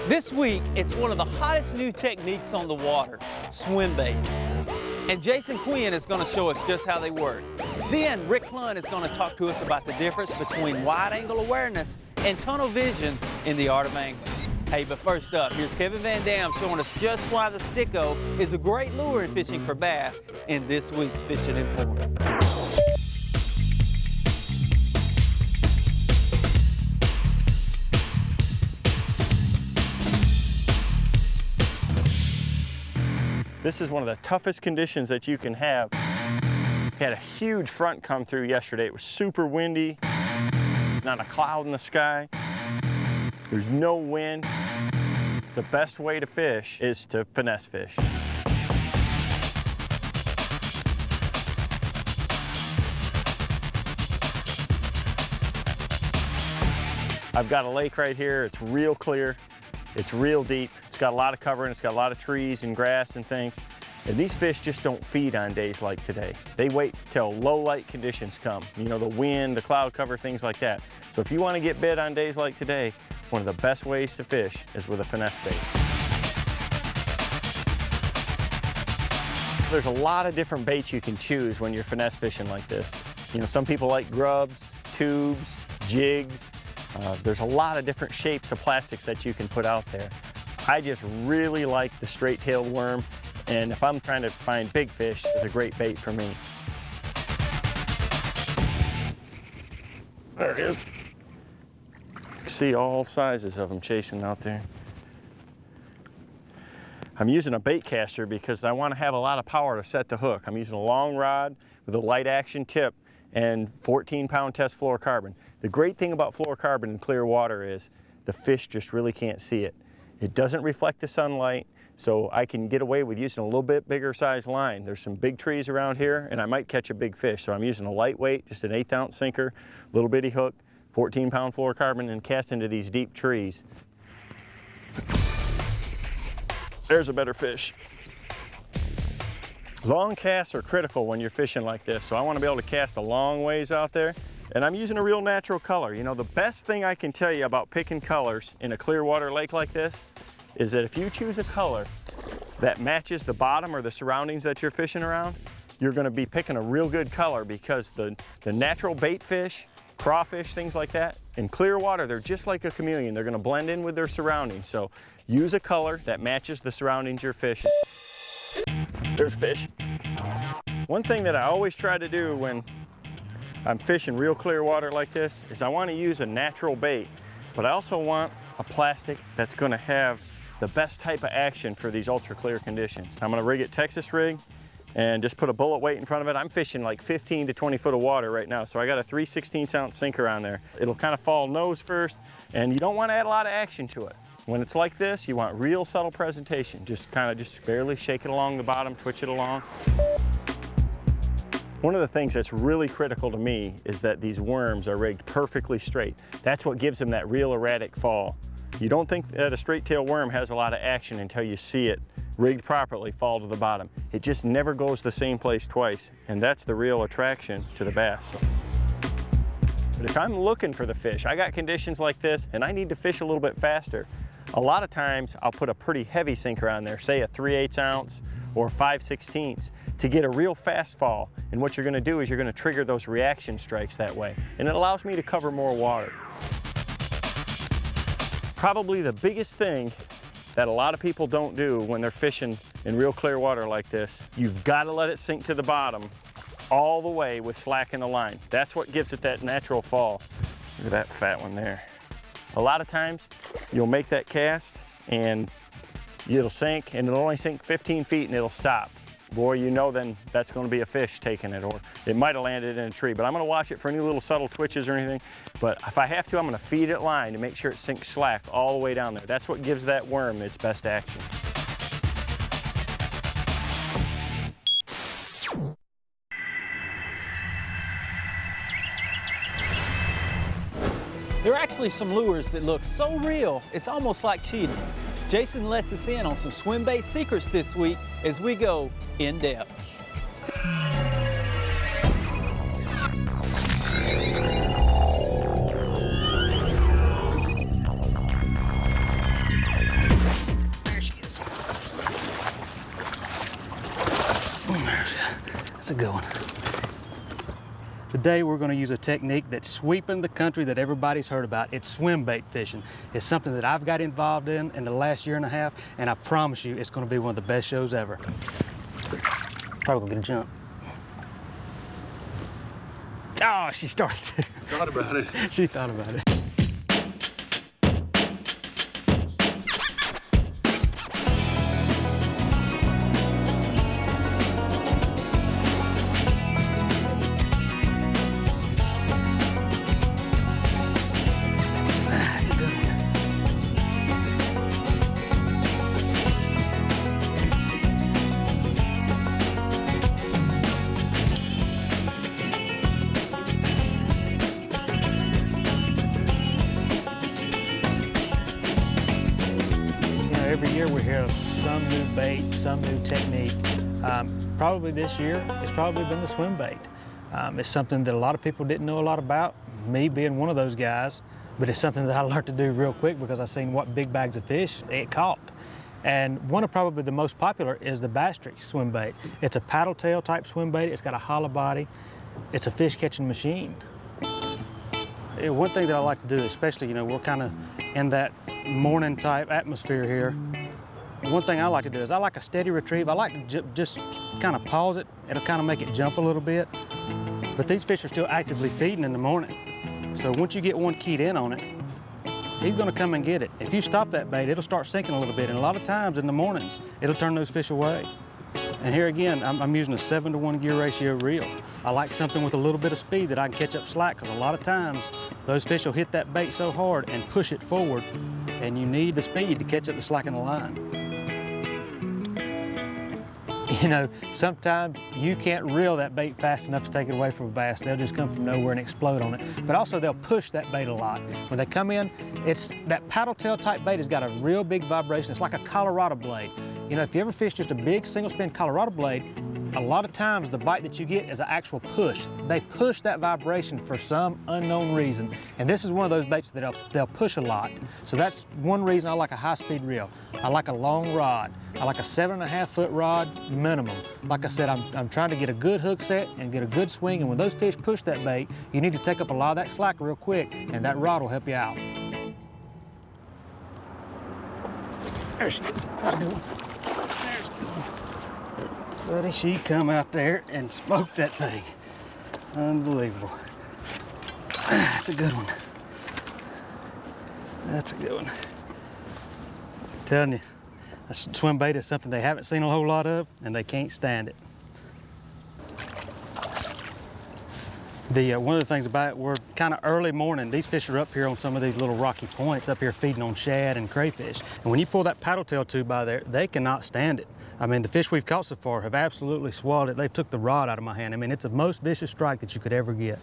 This week, it's one of the hottest new techniques on the water, swim baits. And Jason Quinn is going to show us just how they work. Then Rick Clunn is going to talk to us about the difference between wide-angle awareness and tunnel vision in the art of angling. Hey, but first up, here's Kevin Van Dam showing us just why the Stik-o is a great lure in fishing for bass in this week's Fishing Informed. This is one of the toughest conditions that you can have. Had a huge front come through yesterday. It was super windy, not a cloud in the sky. There's no wind. The best way to fish is to finesse fish. I've got a lake right here. It's real clear. It's real deep. It's got a lot of cover and it's got a lot of trees and grass and things. And these fish just don't feed on days like today. They wait till low light conditions come. You know, the wind, the cloud cover, things like that. So if you want to get bit on days like today, one of the best ways to fish is with a finesse bait. There's a lot of different baits you can choose when you're finesse fishing like this. You know, some people like grubs, tubes, jigs. There's a lot of different shapes of plastics that you can put out there. I just really like the straight-tailed worm, and if I'm trying to find big fish, it's a great bait for me. There it is. See all sizes of them chasing out there. I'm using a bait caster because I want to have a lot of power to set the hook. I'm using a long rod with a light action tip and 14-pound test fluorocarbon. The great thing about fluorocarbon in clear water is the fish just really can't see it. It doesn't reflect the sunlight, so I can get away with using a little bit bigger size line. There's some big trees around here and I might catch a big fish, so I'm using a lightweight, just an 1/8 ounce sinker, little bitty hook, 14-pound fluorocarbon, and cast into these deep trees. There's a better fish. Long casts are critical when you're fishing like this, so I want to be able to cast a long ways out there. And I'm using a real natural color. You know, the best thing I can tell you about picking colors in a clear water lake like this is that if you choose a color that matches the bottom or the surroundings that you're fishing around, you're going to be picking a real good color, because the natural bait fish, crawfish, things like that, in clear water, they're just like a chameleon. They're going to blend in with their surroundings. So use a color that matches the surroundings you're fishing. There's fish. One thing that I always try to do when I'm fishing real clear water like this is I want to use a natural bait, but I also want a plastic that's going to have the best type of action for these ultra clear conditions. I'm going to rig it Texas rig and just put a bullet weight in front of it. I'm fishing like 15 to 20 foot of water right now, so I got a 3/16 ounce sinker on there. It'll kind of fall nose first, and you don't want to add a lot of action to it. When it's like this, you want real subtle presentation. Just barely shake it along the bottom, twitch it along. One of the things that's really critical to me is that these worms are rigged perfectly straight. That's what gives them that real erratic fall. You don't think that a straight tail worm has a lot of action until you see it rigged properly fall to the bottom. It just never goes the same place twice, and that's the real attraction to the bass. But if I'm looking for the fish, I got conditions like this and I need to fish a little bit faster. A lot of times I'll put a pretty heavy sinker on there, say a 3/8 ounce or 5/16, to get a real fast fall. And what you're going to do is you're going to trigger those reaction strikes that way. And it allows me to cover more water. Probably the biggest thing that a lot of people don't do when they're fishing in real clear water like this, you've got to let it sink to the bottom all the way with slack in the line. That's what gives it that natural fall. Look at that fat one there. A lot of times you'll make that cast and it'll sink, and it'll only sink 15 feet and it'll stop. Boy, you know then that's going to be a fish taking it, or it might have landed in a tree. But I'm going to watch it for any little subtle twitches or anything. But if I have to, I'm going to feed it line to make sure it sinks slack all the way down there. That's what gives that worm its best action. There are actually some lures that look so real, it's almost like cheating. Jason lets us in on some swim bait secrets this week as we go in depth. Today we're going to use a technique that's sweeping the country that everybody's heard about. It's swim bait fishing. It's something that I've got involved in the last year and a half, and I promise you it's going to be one of the best shows ever. Probably gonna get a jump. Oh, she started to. Thought about it. She thought about it. That's a good one. Every year we hear of some new bait, some new technique. Probably this year, it's probably been the swim bait. It's something that a lot of people didn't know a lot about, me being one of those guys, but it's something that I learned to do real quick because I seen what big bags of fish it caught. And one of probably the most popular is the bass streak swim bait. It's a paddle tail type swim bait. It's got a hollow body. It's a fish catching machine. One thing that I like to do, especially, we're kind of in that morning type atmosphere here. One thing I like to do is I like a steady retrieve. I like to just kind of pause it. It'll kind of make it jump a little bit. But these fish are still actively feeding in the morning. So once you get one keyed in on it, he's gonna come and get it. If you stop that bait, it'll start sinking a little bit. And a lot of times in the mornings, it'll turn those fish away. And here again, I'm using a 7-to-1 gear ratio reel. I like something with a little bit of speed that I can catch up slack, because a lot of times those fish will hit that bait so hard and push it forward, and you need the speed to catch up the slack in the line. Sometimes you can't reel that bait fast enough to take it away from a bass. They'll just come from nowhere and explode on it. But also they'll push that bait a lot. When they come in, it's that paddle tail type bait has got a real big vibration. It's like a Colorado blade. If you ever fish just a big single spin Colorado blade, a lot of times the bite that you get is an actual push. They push that vibration for some unknown reason. And this is one of those baits that they'll push a lot. So that's one reason I like a high-speed reel. I like a long rod. I like a 7.5-foot rod minimum. Like I said, I'm trying to get a good hook set and get a good swing. And when those fish push that bait, you need to take up a lot of that slack real quick, and that rod will help you out. There she is. How's it going? Buddy, she come out there and smoked that thing. Unbelievable. That's a good one. That's a good one. I'm telling you, a swim bait is something they haven't seen a whole lot of, and they can't stand it. One of the things about it, we're kind of early morning. These fish are up here on some of these little rocky points up here feeding on shad and crayfish. And when you pull that paddle tail tube by there, they cannot stand it. I mean, the fish we've caught so far have absolutely swallowed it. They've took the rod out of my hand. I mean, it's the most vicious strike that you could ever get.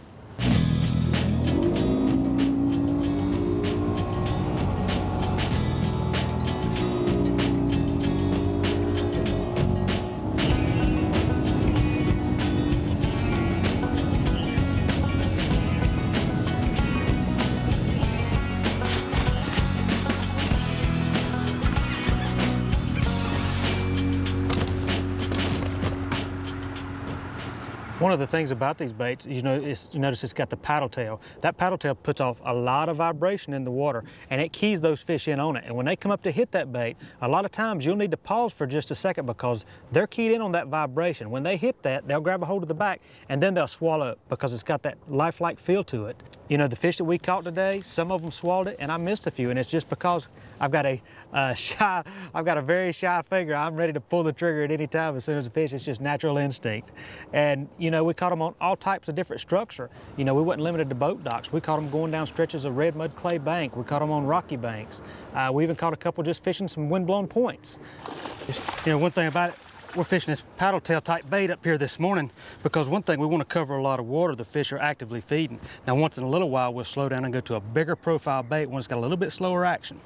One of the things about these baits, you notice it's got the paddle tail. That paddle tail puts off a lot of vibration in the water, and it keys those fish in on it. And when they come up to hit that bait, a lot of times you'll need to pause for just a second because they're keyed in on that vibration. When they hit that, they'll grab a hold of the back, and then they'll swallow it because it's got that lifelike feel to it. The fish that we caught today, some of them swallowed it, and I missed a few, and it's just because I've got a very shy finger. I'm ready to pull the trigger at any time as soon as a fish. It's just natural instinct. And we caught them on all types of different structure. We wasn't limited to boat docks. We caught them going down stretches of red mud clay bank. We caught them on rocky banks. We even caught a couple just fishing some windblown points. One thing about it, we're fishing this paddle tail type bait up here this morning because one thing, we want to cover a lot of water the fish are actively feeding. Now once in a little while we'll slow down and go to a bigger profile bait when it's got a little bit slower action.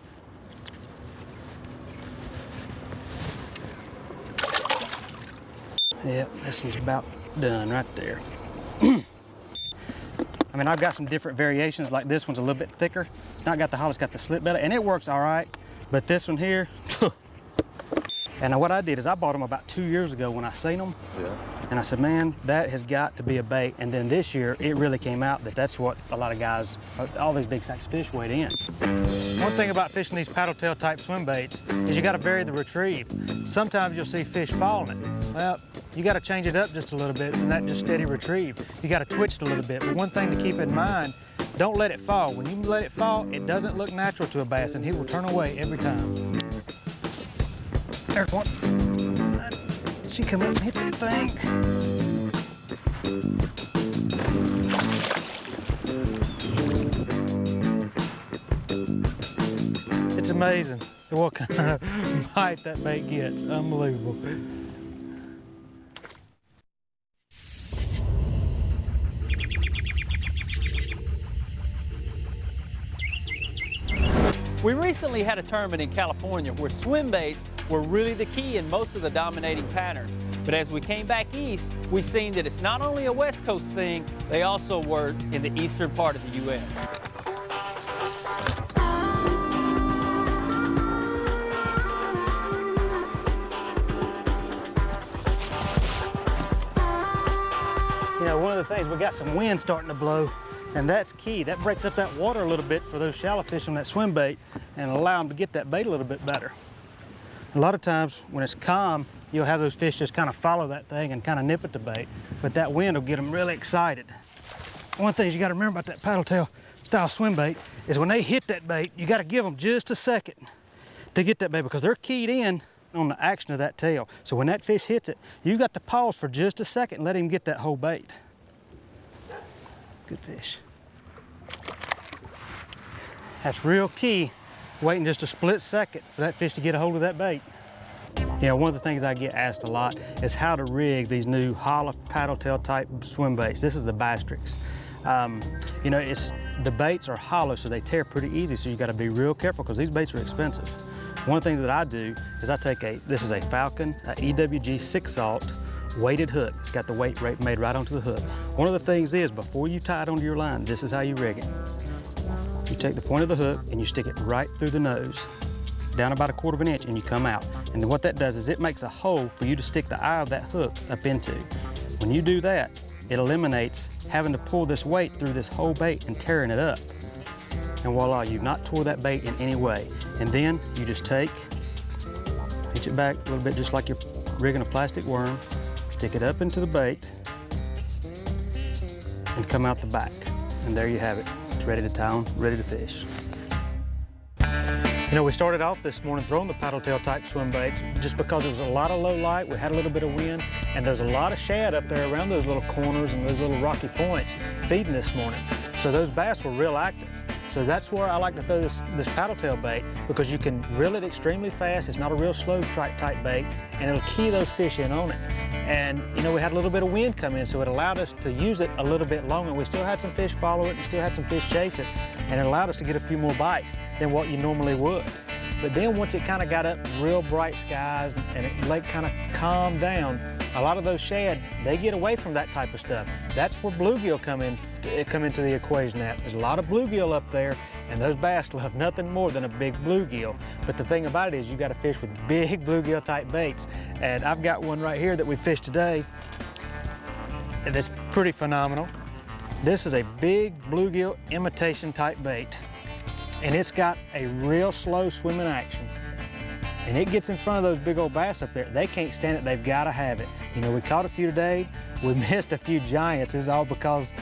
Yep, this is about done right there. I mean, I've got some different variations, like this one's a little bit thicker. It's not got the hollow, it's got the slip belly, and it works all right. But this one here, and what I did is I bought them about 2 years ago when I seen them. Yeah. And I said, man, that has got to be a bait. And then this year, it really came out that that's what a lot of guys, all these big sacks of fish weighed in. One thing about fishing these paddle tail type swim baits is you got to vary the retrieve. Sometimes you'll see fish falling it. Well, you got to change it up just a little bit and that just steady retrieve. You got to twitch it a little bit. But one thing to keep in mind, don't let it fall. When you let it fall, it doesn't look natural to a bass and he will turn away every time. There's one. She come up and hit that thing. It's amazing what kind of bite that bait gets. Unbelievable. We recently had a tournament in California where swim baits were really the key in most of the dominating patterns. But as we came back east, we've seen that it's not only a West Coast thing, they also work in the eastern part of the U.S. You know, one of the things, we got some wind starting to blow, and that's key. That breaks up that water a little bit for those shallow fish on that swim bait and allow them to get that bait a little bit better. A lot of times when it's calm, you'll have those fish just kind of follow that thing and kind of nip at the bait, but that wind will get them really excited. One thing you got to remember about that paddle tail style swim bait is when they hit that bait, you got to give them just a second to get that bait because they're keyed in on the action of that tail. So when that fish hits it, you got to pause for just a second and let him get that whole bait. Good fish. That's real key, waiting just a split second for that fish to get a hold of that bait. You know, one of the things I get asked a lot is how to rig these new hollow paddle tail type swim baits. This is the Bastrix. You know, the baits are hollow, so they tear pretty easy, so you got to be real careful because these baits are expensive. One of the things that I do is I take this is a Falcon, a EWG 6-aught weighted hook. It's got the weight made right onto the hook. One of the things is, before you tie it onto your line, this is how you rig it. You take the point of the hook and you stick it right through the nose, down about 1/4 inch, and you come out. And what that does is it makes a hole for you to stick the eye of that hook up into. When you do that, it eliminates having to pull this weight through this whole bait and tearing it up. And voila, you've not tore that bait in any way. And then you just pinch it back a little bit just like you're rigging a plastic worm, stick it up into the bait, and come out the back. And there you have it. It's ready to tie on, ready to fish. You know, we started off this morning throwing the paddle tail type swim baits just because there was a lot of low light, we had a little bit of wind, and there's a lot of shad up there around those little corners and those little rocky points feeding this morning. So those bass were real active. So that's where I like to throw this paddle tail bait, because you can reel it extremely fast. It's not a real slow type bait, and it'll key those fish in on it. And you know, we had a little bit of wind come in, so it allowed us to use it a little bit longer. We still had some fish follow it, and still had some fish chase it, and it allowed us to get a few more bites than what you normally would. But then once it kind of got up real bright skies and the lake kind of calmed down, a lot of those shad, they get away from that type of stuff. That's where bluegill come into the equation at. There's a lot of bluegill up there, and those bass love nothing more than a big bluegill. But the thing about it is you got to fish with big bluegill type baits. And I've got one right here that we fished today, and it's pretty phenomenal. This is a big bluegill imitation type bait, and it's got a real slow swimming action. And it gets in front of those big old bass up there. They can't stand it, they've got to have it. You know, we caught a few today, we missed a few giants. It's all because,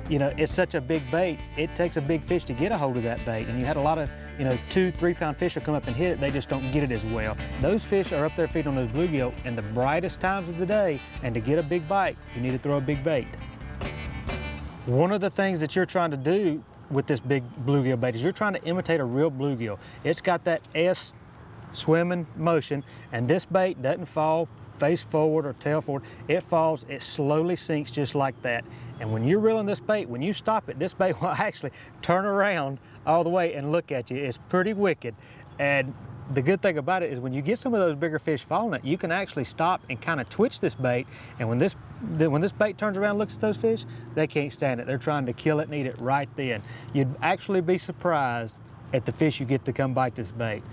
you know, it's such a big bait. It takes a big fish to get a hold of that bait. And you had a lot of, you know, 2-3 pound fish will come up and hit it, they just don't get it as well. Those fish are up there feeding on those bluegill in the brightest times of the day, and to get a big bite, you need to throw a big bait. One of the things that you're trying to do with this big bluegill bait is you're trying to imitate a real bluegill. It's got that S swimming motion, and this bait doesn't fall face forward or tail forward. It falls, it slowly sinks just like that. And when you're reeling this bait, when you stop it, this bait will actually turn around all the way and look at you. It's pretty wicked. And the good thing about it is when you get some of those bigger fish following it, you can actually stop and kind of twitch this bait. And when this bait turns around and looks at those fish, they can't stand it. They're trying to kill it and eat it right then. You'd actually be surprised at the fish you get to come bite this bait.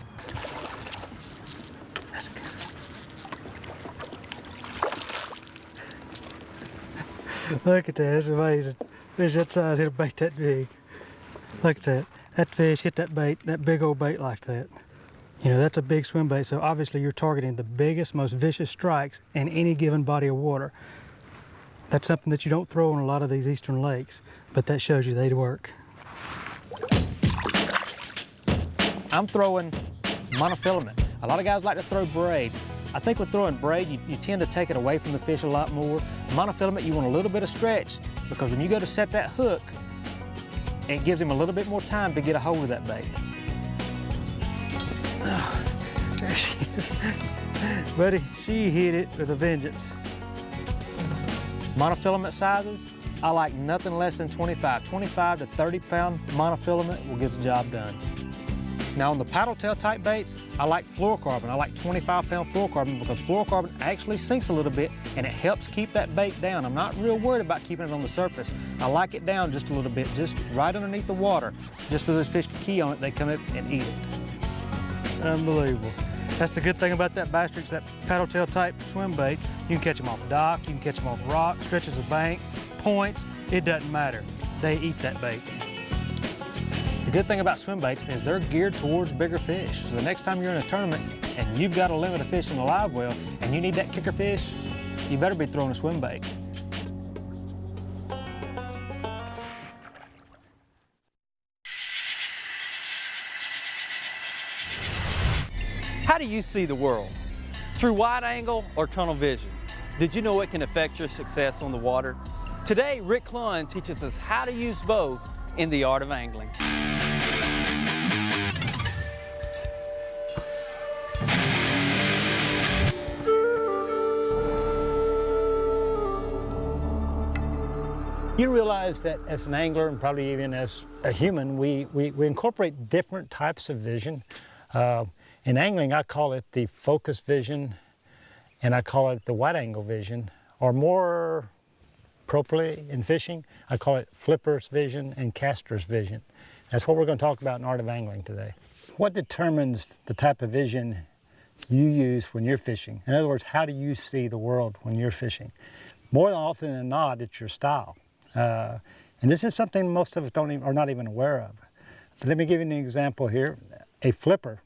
That's good. Look at that, it's amazing. Fish that size hit a bait that big. Look at that. That fish hit that bait, that big old bait like that. You know, that's a big swim bait, so obviously you're targeting the biggest, most vicious strikes in any given body of water. That's something that you don't throw on a lot of these eastern lakes, but that shows you they work. I'm throwing monofilament. A lot of guys like to throw braid. I think with throwing braid, you tend to take it away from the fish a lot more. Monofilament, you want a little bit of stretch, because when you go to set that hook, it gives him a little bit more time to get a hold of that bait. Oh, there she is. Buddy, she hit it with a vengeance. Monofilament sizes, I like nothing less than 25. 25 to 30 pound monofilament will get the job done. Now on the paddle tail type baits, I like fluorocarbon. I like 25 pound fluorocarbon because fluorocarbon actually sinks a little bit and it helps keep that bait down. I'm not real worried about keeping it on the surface. I like it down just a little bit, just right underneath the water. Just so those fish can key on it, they come up and eat it. Unbelievable. That's the good thing about that bass stretch, that paddle tail type swim bait. You can catch them off dock, you can catch them off rock, stretches of bank, points, it doesn't matter. They eat that bait. The good thing about swim baits is they're geared towards bigger fish. So the next time you're in a tournament and you've got a limit of fish in the live well and you need that kicker fish, you better be throwing a swim bait. How do you see the world? Through wide angle or tunnel vision? Did you know it can affect your success on the water? Today, Rick Clunn teaches us how to use both in the art of angling. You realize that as an angler, and probably even as a human, we incorporate different types of vision. In angling, I call it the focus vision, and I call it the wide angle vision, or more appropriately in fishing, I call it flipper's vision and caster's vision. That's what we're going to talk about in Art of Angling today. What determines the type of vision you use when you're fishing? In other words, how do you see the world when you're fishing? More than often than not, it's your style. And this is something most of us are not even aware of. But let me give you an example here. A flipper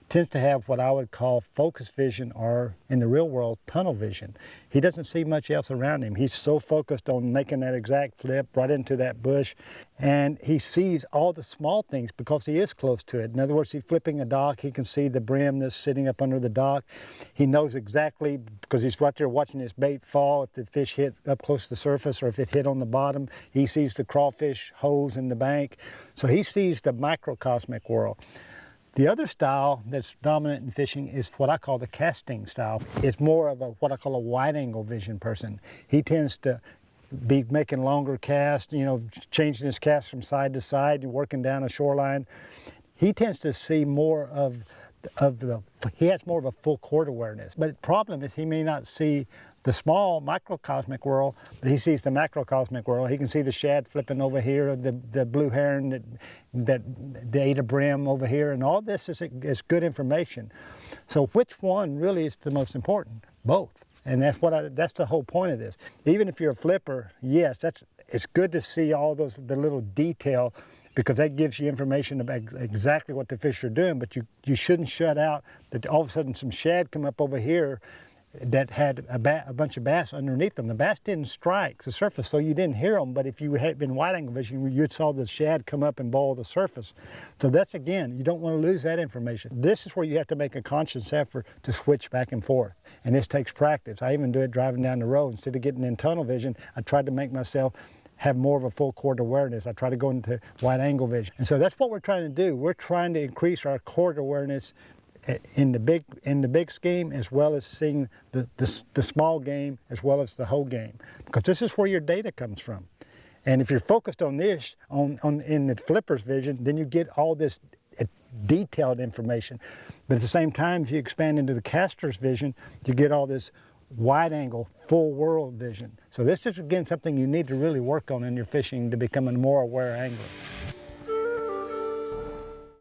tends to have what I would call focus vision, or in the real world, tunnel vision. He doesn't see much else around him. He's so focused on making that exact flip right into that bush, and he sees all the small things because he is close to it. In other words, he's flipping a dock, he can see the brim that's sitting up under the dock. He knows exactly, because he's right there watching his bait fall, if the fish hit up close to the surface or if it hit on the bottom. He sees the crawfish holes in the bank. So he sees the microcosmic world. The other style that's dominant in fishing is what I call the casting style. It's more of what I call a wide angle vision person. He tends to be making longer casts, you know, changing his cast from side to side and working down a shoreline. He tends to see more he has more of a full court awareness. But the problem is he may not see the small microcosmic world, but he sees the macrocosmic world. He can see the shad flipping over here, the blue heron that ate a brim over here, and all this is good information. So which one really is the most important? Both. And that's the whole point of this. Even if you're a flipper, yes, it's good to see all the little detail, because that gives you information about exactly what the fish are doing, but you shouldn't shut out that all of a sudden some shad come up over here that had a bunch of bass underneath them. The bass didn't strike the surface, so you didn't hear them, but if you had been wide angle vision, you saw the shad come up and boil the surface. So that's, again, you don't want to lose that information. This is where you have to make a conscious effort to switch back and forth, and this takes practice. I even do it driving down the road. Instead of getting in tunnel vision, I tried to make myself have more of a full court awareness. I try to go into wide angle vision. And so that's what we're trying to do. We're trying to increase our court awareness in the big scheme, as well as seeing the small game as well as the whole game, because this is where your data comes from. And if you're focused on this in the flipper's vision, then you get all this detailed information. But at the same time, if you expand into the caster's vision, you get all this wide angle, full world vision. So this is, again, something you need to really work on in your fishing to become a more aware angler.